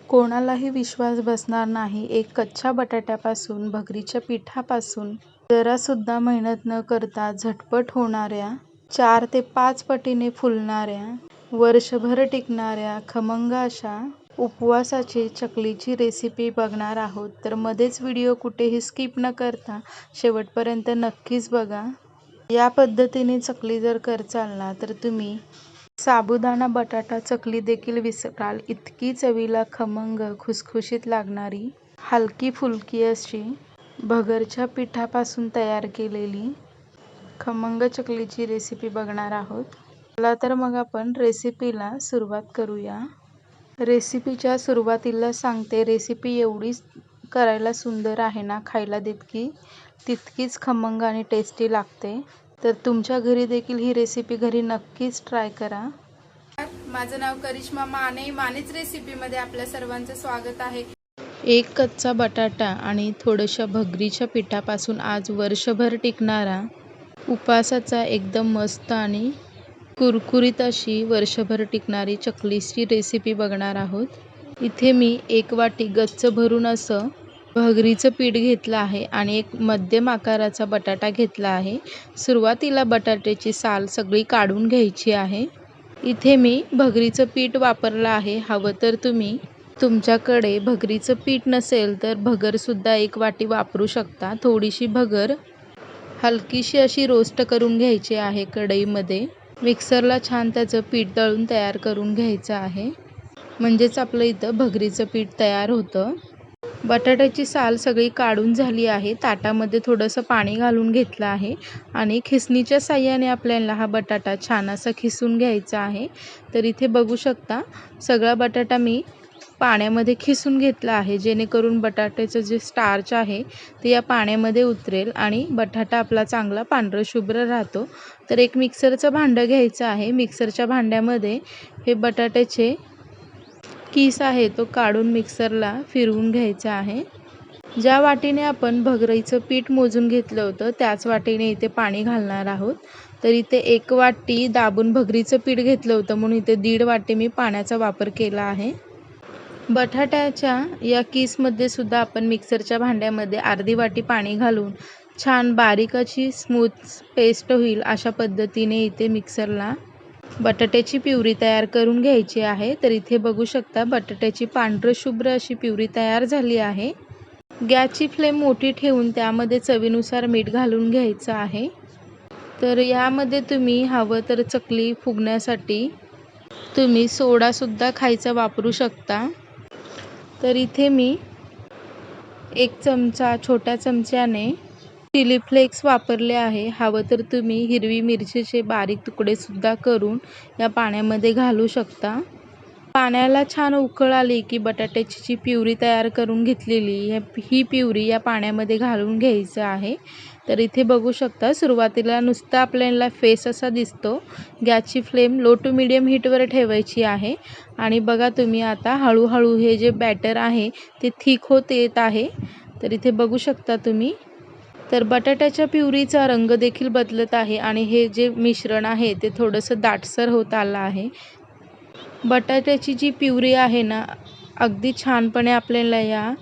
कोणालाही विश्वास बसणार नाही, एक कच्च्या बटाट्यापासून, भगरीच्या पिठापासून जरासुद्धा मेहनत न करता झटपट होणाऱ्या, 4 ते 5 पटीने फुलणाऱ्या, वर्षभर टिकणाऱ्या खमंग अशा उपवासाची चकलीची रेसिपी बघणार आहोत. तर मध्येच व्हिडिओ कुठेही स्किप न करता शेवटपर्यंत नक्कीच बघा. या पद्धतीने चकली जर करचाल ना तर तुम्ही साबुदाणा बटाटा चकली देखील विसराल इतकी चवीला खमंग खुसखुशीत लागणारी, हलकी फुलकी अशी भगरच्या पिठापासून तयार केलेली खमंग चकलीची रेसिपी बघणार आहोत. चला तर मग आपण रेसिपीला सुरुवात करूया. रेसिपीच्या सुरुवातीला सांगते, रेसिपी एवढी करायला सुंदर आहे ना, खायला तितकीच खमंग आणि टेस्टी लागते. तर तुमच्या घरी देखील ही रेसिपी घरी नक्कीच ट्राय करा. माझं नाव करिश्मा माने. मानेच रेसिपीमध्ये आपल्या सर्वांचं स्वागत आहे. एक कच्चा बटाटा आणि थोड्याशा भगरीच्या पिठापासून आज वर्षभर टिकणारा, उपवासाचा एकदम मस्त आणि कुरकुरीत अशी वर्षभर टिकणारी चकलीची रेसिपी बघणार आहोत. इथे मी 1 वाटी गच्च भरून असं भगरीचं पीठ घेतलं आहे आणि एक मध्यम आकाराचा बटाटा घेतला आहे. सुरुवातीला बटाट्याची साल सगळी काढून घ्यायची आहे. इथे मी भगरीचं पीठ वापरलं आहे. हवं तर तुम्ही, तुमच्याकडे भगरीचं पीठ नसेल तर भगरसुद्धा 1 वाटी वापरू शकता. थोडीशी भगर हलकीशी अशी रोस्ट करून घ्यायची आहे कढईमध्ये. मिक्सरला छान त्याचं पीठ दळून तयार करून घ्यायचं आहे, म्हणजेच आपलं इथं भगरीचं पीठ तयार होतं. बटाट्याची साल सगळी काढून झाली आहे. ताटामध्ये थोडंसं पाणी घालून घेतलं आहे आणि खिसणीच्या साहाय्याने आपल्याला हा बटाटा छान असा खिसून घ्यायचा आहे. तर इथे बघू शकता, सगळा बटाटा मी पाण्यामध्ये खिसून घेतला आहे, जेणेकरून बटाट्याचं जे स्टार्च आहे ते या पाण्यामध्ये उतरेल आणि बटाटा आपला चांगला पांढरा शुभ्र राहतो. तर एक मिक्सरचं भांडं घ्यायचं आहे. मिक्सरच्या भांड्यामध्ये हे बटाट्याचे किस आहे तो काढून मिक्सरला फिरवून घ्यायचा आहे. ज्या वाटीने आपण भगरीचं पीठ मोजून घेतलं होतं त्याच वाटीने इथे पाणी घालणार आहोत. तर इथे 1 वाटी दाबून भगरीचं पीठ घेतलं होतं, म्हणून इथे 1.5 वाटी मी पाण्याचा वापर केला आहे. बटाट्याच्या या किसमध्ये सुद्धा आपण मिक्सरच्या भांड्यामध्ये अर्धी वाटी पाणी घालून छान बारीक अशी स्मूथ पेस्ट होईल अशा पद्धतीने इथे मिक्सरला बटाट्याची प्युरी तयार करून घ्यायची आहे. तर इथे बघू शकता, बटाट्याची पांढरं शुभ्र अशी प्युरी तयार झाली आहे. गॅसची फ्लेम मोठी ठेवून त्यामध्ये चवीनुसार मीठ घालून घ्यायचं आहे. तर यामध्ये तुम्ही हवं तर चकली फुगण्यासाठी तुम्ही सोडासुद्धा खायचा वापरू शकता. तर इथे मी 1 चमचा छोट्या चमच्याने चिली फ्लेक्स वापरले आहे. हवं तर तुम्ही हिरवी मिरचीचे बारीक तुकडे सुद्धा करून या पाण्यामध्ये घालू शकता. पाण्याला छान उकळ आली की बटाट्याची जी प्युरी तयार करून घेतलेली ही प्युरी या पाण्यामध्ये घालून घ्यायचं आहे. तर इथे बघू शकता, सुरुवातीला नुसता आपल्याला फेस असा दिसतो. गॅसची फ्लेम लो टू मीडियम हीटवर ठेवायची आहे आणि बघा तुम्ही आता हळूहळू हे जे बॅटर आहे ते थिक होत येत आहे. तर इथे बघू शकता तुम्ही, तर बटाट्याच्या प्युरीचा रंग देखील बदलत आहे आणि हे जे मिश्रण आहे ते थोडंसं दाटसर होत आलं आहे. बटाट्याची जी प्युरी आहे ना, अगदी छानपणे आपल्याला या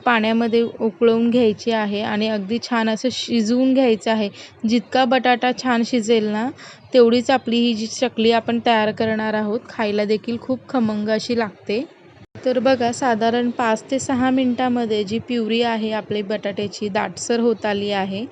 पाण्यामध्ये उकळवून घ्यायची आहे आणि अगदी छान असं शिजवून घ्यायचं आहे. जितका बटाटा छान शिजेल ना, तेवढीच आपली ही जी चकली आपण तयार करणार आहोत खायला देखील खूप खमंग अशी लागते. तर बघा, साधारण 5 ते 6 मिनिटांमध्ये जी प्युरी आहे आपली बटाट्याची दाटसर होत आली आहे.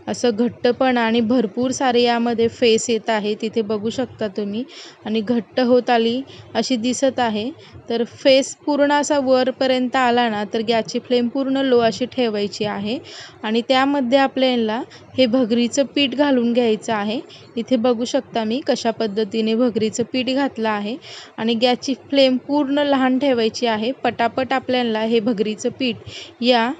असं घट्टपणा आणि भरपूर सारे यामध्ये फेस येत आहे, तिथे बघू शकता तुम्ही, आणि घट्ट होत आली अशी दिसत आहे. तर फेस पूर्ण असा वरपर्यंत आला ना तर गॅसची फ्लेम पूर्ण लो अशी ठेवायची आहे आणि त्यामध्ये आपल्याला हे भगरीचं पीठ घालून घ्यायचं आहे. इथे बघू शकता मी कशा पद्धतीने भगरीचं पीठ घातलं आहे आणि गॅसची फ्लेम पूर्ण लहान ठेवायची आहे. पटापट आपल्याला हे भगरीचं पीठ या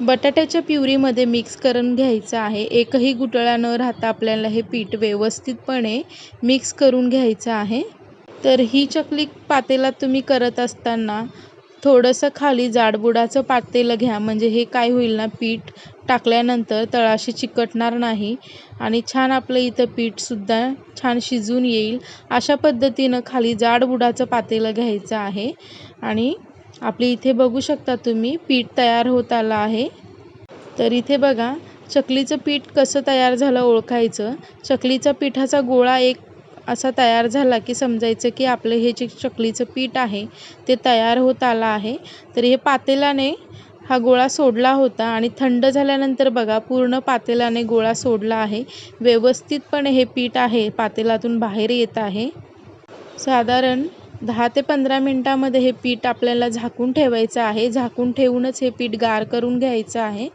बटाट्याच्या प्युरीमध्ये मिक्स करून घ्यायचं आहे. एकही गुठळा न राहता आपल्याला हे पीठ व्यवस्थितपणे मिक्स करून घ्यायचं आहे. तर ही चकली पातेल्यात तुम्ही करत असताना थोडंसं खाली जाडबुडाचं पातेलं घ्या, म्हणजे हे काय होईल ना, पीठ टाकल्यानंतर तळाशी चिकटणार नाही आणि छान आपलं इथं पीठसुद्धा छान शिजून येईल. अशा पद्धतीनं खाली जाडबुडाचं पातेलं घ्यायचं आहे आणि आपली इथे बघू शकता तुम्ही पीठ तयार होत आलं आहे. तर इथे बघा चकलीचं पीठ कसं तयार झालं ओळखायचं. चकलीचा पिठाचा गोळा एक असा तयार झाला की समजायचं की आपलं हे जे चकलीचं पीठ आहे ते तयार होत आलं आहे. तर हे पातेल्याने हा गोळा सोडला होता आणि थंड झाल्यानंतर बघा पूर्ण पातेल्याने गोळा सोडला आहे. व्यवस्थितपणे हे पीठ आहे पातेल्यातून बाहेर येत आहे. साधारण 10 ते 15 मिनिटांमध्ये हे पीठ आपल्याला झाकून ठेवायचं आहे. झाकून ठेवूनच हे पीठ गार करून घ्यायचं आहे.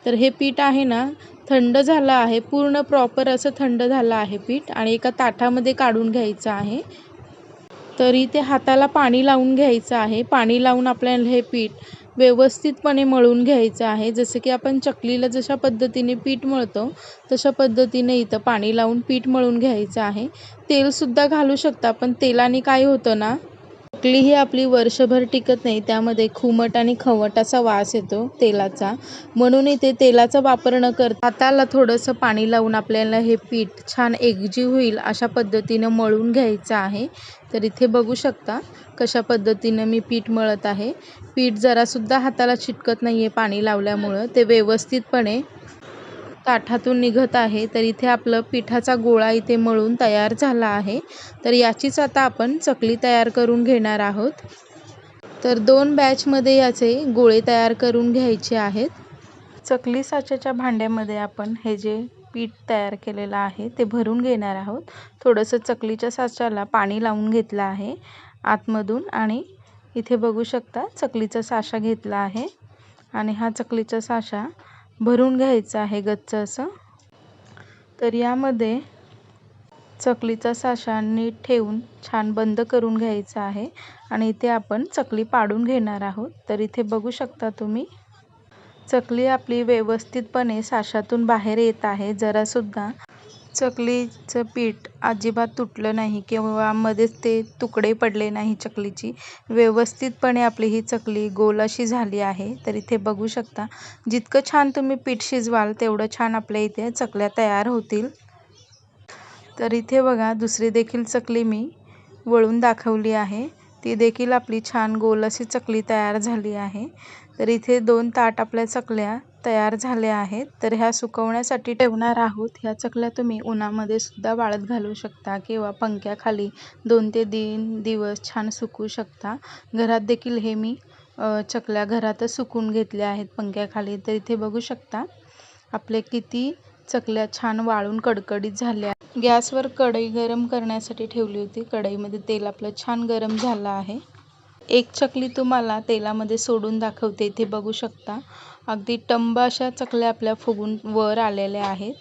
तर हे पीठ आहे ना थंड झालं आहे, पूर्ण प्रॉपर असं थंड झालं आहे पीठ आणि एका ताटामध्ये काढून घ्यायचं आहे. तर इथे हाताला पाणी लावून घ्यायचं आहे. पाणी लावून आपल्याला हे पीठ व्यवस्थितपणे मळून घ्यायचं आहे. जसं की आपण चकलीला जशा पद्धतीने पीठ मळतो तशा पद्धतीने इथं पाणी लावून पीठ मळून घ्यायचं आहे. तेलसुद्धा घालू शकता, पण तेलाने काय होतं ना चकली ही आपली वर्षभर टिकत नाही, त्यामध्ये खुमट आणि खवट असा वास येतो तेलाचा. म्हणून इथे तेलाचा वापर न करता हाताला थोडंसं पाणी लावून आपल्याला हे पीठ छान एकजीव होईल अशा पद्धतीनं मळून घ्यायचं आहे. तर इथे बघू शकता कशा पद्धतीनं मी पीठ मळत आहे. पीठ जरासुद्धा हाताला चिटकत नाही आहे पाणी लावल्यामुळं, ते व्यवस्थितपणे ताटातून निघत आहे. तर इथे आपलं पिठाचा गोळा इथे मळून तयार झाला आहे. तर याचीच आता आपण चकली तयार करून घेणार आहोत. तर 2 बॅचमध्ये याचे गोळे तयार करून घ्यायचे आहेत. चकली साच्याच्या भांड्यामध्ये आपण हे जे पीठ तयार केलेलं आहे ते भरून घेणार आहोत. थोडंसं चकलीच्या साच्याला पाणी लावून घेतलं आहे आतमधून आणि इथे बघू शकता चकलीचा साचा घेतला आहे आणि हा चकलीचा साचा भरून घ्यायचा आहे गच्च असं. तर यामध्ये चकलीचा साचा नीट ठेवून छान बंद करून घ्यायचा आहे आणि इथे आपण चकली पाडून घेणार आहोत. तर इथे बघू शकता तुम्ही चकली आपली व्यवस्थितपणे साच्यातून बाहेर येत आहे. जरासुद्धा चकलीचं पीठ अजिबात तुटलं नाही किंवा मध्येच ते तुकडे पडले नाही चकलीची. व्यवस्थितपणे आपली ही चकली गोल अशी झाली आहे. तर इथे बघू शकता जितकं छान तुम्ही पीठ शिजवाल तेवढं छान आपल्या इथे चकल्या तयार होतील. तर इथे बघा दुसरी देखील चकली मी वळून दाखवली आहे. ती देखील आपली छान गोल अशी चकली तयार झाली आहे. तर इथे 2 ताट आपल्या चकल्या तयार झाल्या आहेत. तर ह्या सुकवण्यासाठी ठेवणार आहोत. ह्या चकल्या तुम्ही उन्हामध्ये सुद्धा वाळत घालू शकता किंवा पंख्याखाली 2 ते 3 दिवस छान सुकवू शकता. घरात देखील हे मी चकल्या घरातच सुकवून घेतल्या आहेत पंख्याखाली. तर इथे बघू शकता आपले किती चकल्या छान वाळून कडकडीत झाल्या. गॅसवर कढई गरम करण्यासाठी ठेवली होती. कढईमध्ये तेल आपलं छान गरम झालं आहे. एक चकली तुम्हाला तेलामध्ये सोडून दाखवते. इथे बघू शकता अगदी टंब अशा चकल्या आपल्या फुगून वर आलेल्या आहेत.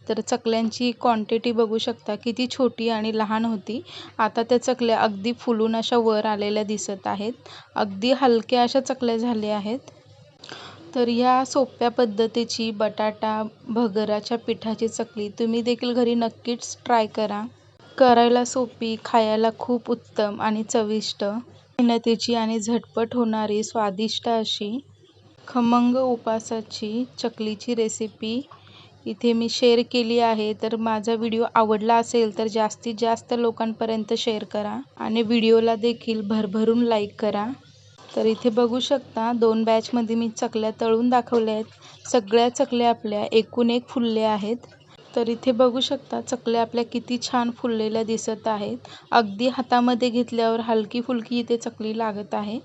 तर चकल्यांची क्वांटिटी बघू शकता किती छोटी आणि लहान होती. आता त्या चकल्या अगदी फुलून अशा वर आलेल्या दिसत आहेत. अगदी हलक्या अशा चकल्या झाल्या आहेत. तर ह्या सोप्या पद्धतीची बटाटा भगराच्या पिठाची चकली तुम्ही देखील घरी नक्कीच ट्राय करा. करायला सोपी, खायला खूप उत्तम आणि चविष्ट, मेहनतीची आणि झटपट होणारी स्वादिष्ट अशी खमंग उपासाची चकलीची रेसिपी इथे मी शेअर केली आहे. तर माझा व्हिडिओ आवडला असेल तर जास्तीत जास्त लोकांपर्यंत शेअर करा आणि व्हिडिओला देखील भरभरून लाईक करा. तर इथे बघू शकता 2 बॅचमध्ये मी चकल्या तळून दाखवल्या आहेत. सगळ्या चकल्या आपल्या एकूण एक फुलल्या आहेत. तर इथे बघू शकता चकल्या आपल्या किती छान फुललेल्या दिसत आहेत. अगदी हातामध्ये घेतल्यावर हलकी फुलकी इथे चकली लागत आहे.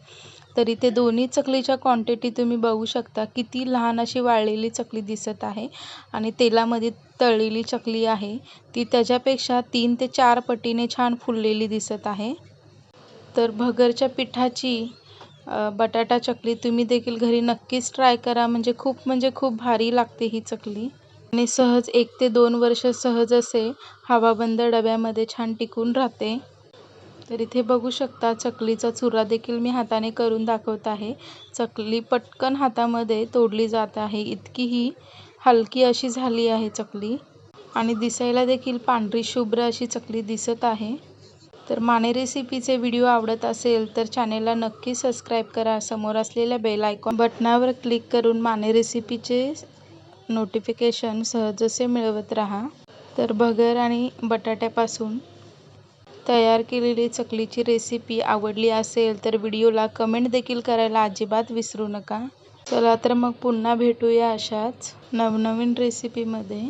तर इथे दोन्ही चकलीच्या क्वांटिटी तुम्ही बघू शकता किती लहान अशी वाळलेली चकली दिसत आहे आणि तेलामध्ये तळलेली चकली आहे ती त्याच्यापेक्षा 3 ते 4 पटीने छान फुललेली दिसत आहे. तर भगरच्या पिठाची बटाटा चकली तुम्ही देखील घरी नक्कीच ट्राय करा. म्हणजे खूप भारी लागते ही चकली आणि सहज 1 ते 2 वर्ष सहज असे हवाबंद डब्यामध्ये छान टिकून राहते. तर इथे बघू शकता चकलीचा चुरा देखील मी हाताने करून दाखवत आहे. चकली पटकन हातामध्ये तोडली जात आहे. इतकी ही हलकी अशी झाली आहे चकली आणि दिसायला देखील पांढरी शुभ्र अशी चकली दिसत आहे. तर माने रेसिपीचे व्हिडिओ आवडत असेल तर चॅनेलला नक्की सबस्क्राईब करा. समोर असलेल्या बेल आयकॉन बटनावर क्लिक करून माने रेसिपीचे नोटिफिकेशन सहज असे मिळवत राहा. तर भगर आणि बटाट्यापासून तयार केलेली चकलीची रेसिपी आवडली असेल तर व्हिडिओला कमेंट देखील करायला अजिबात विसरू नका. चला तर मग पुन्हा भेटूया अशाच नवनवीन रेसिपीमध्ये.